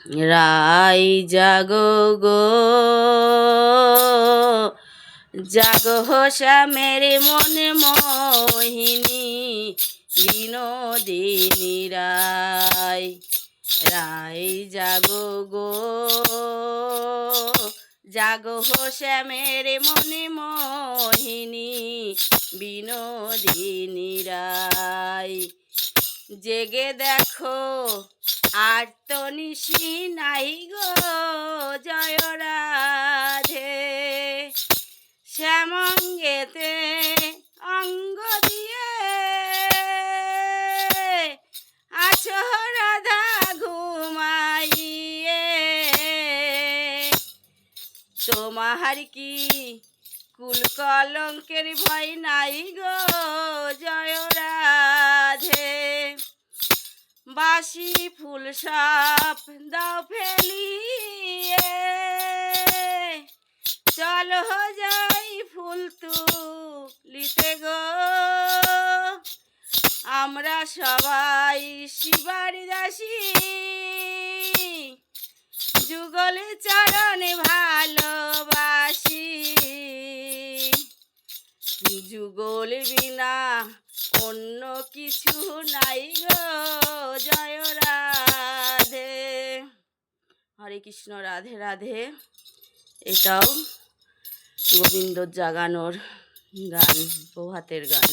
রাই জাগো গো জাগো শ্যামের মনে মোহিনী বিনোদিনী রাই রাই জাগো গো জাগো শ্যামের মনে মোহিনী বিনোদিনী রাই জেগে দেখো আর তো নিশি নাই গো জয় রাধে শ্যামঙ্গেতে অঙ্গ দিয়ে আছো রাধা ঘুমাইয়ে তোমার কি কুল কলঙ্কের ভয় নাই গো জয় রাধে বাসি ফুল সব দাও ফেলিয়ে চলো যাই ফুল তুলিতে গো আমরা সবাই শিবার দাসী যুগল চরণে ভালোবাসি যুগল বিনা অন্য কিছু নাই গো জয় রাধে। হরে কৃষ্ণ, রাধে রাধে। এটাও গোবিন্দ জাগানোর গান, প্রভাতের গান।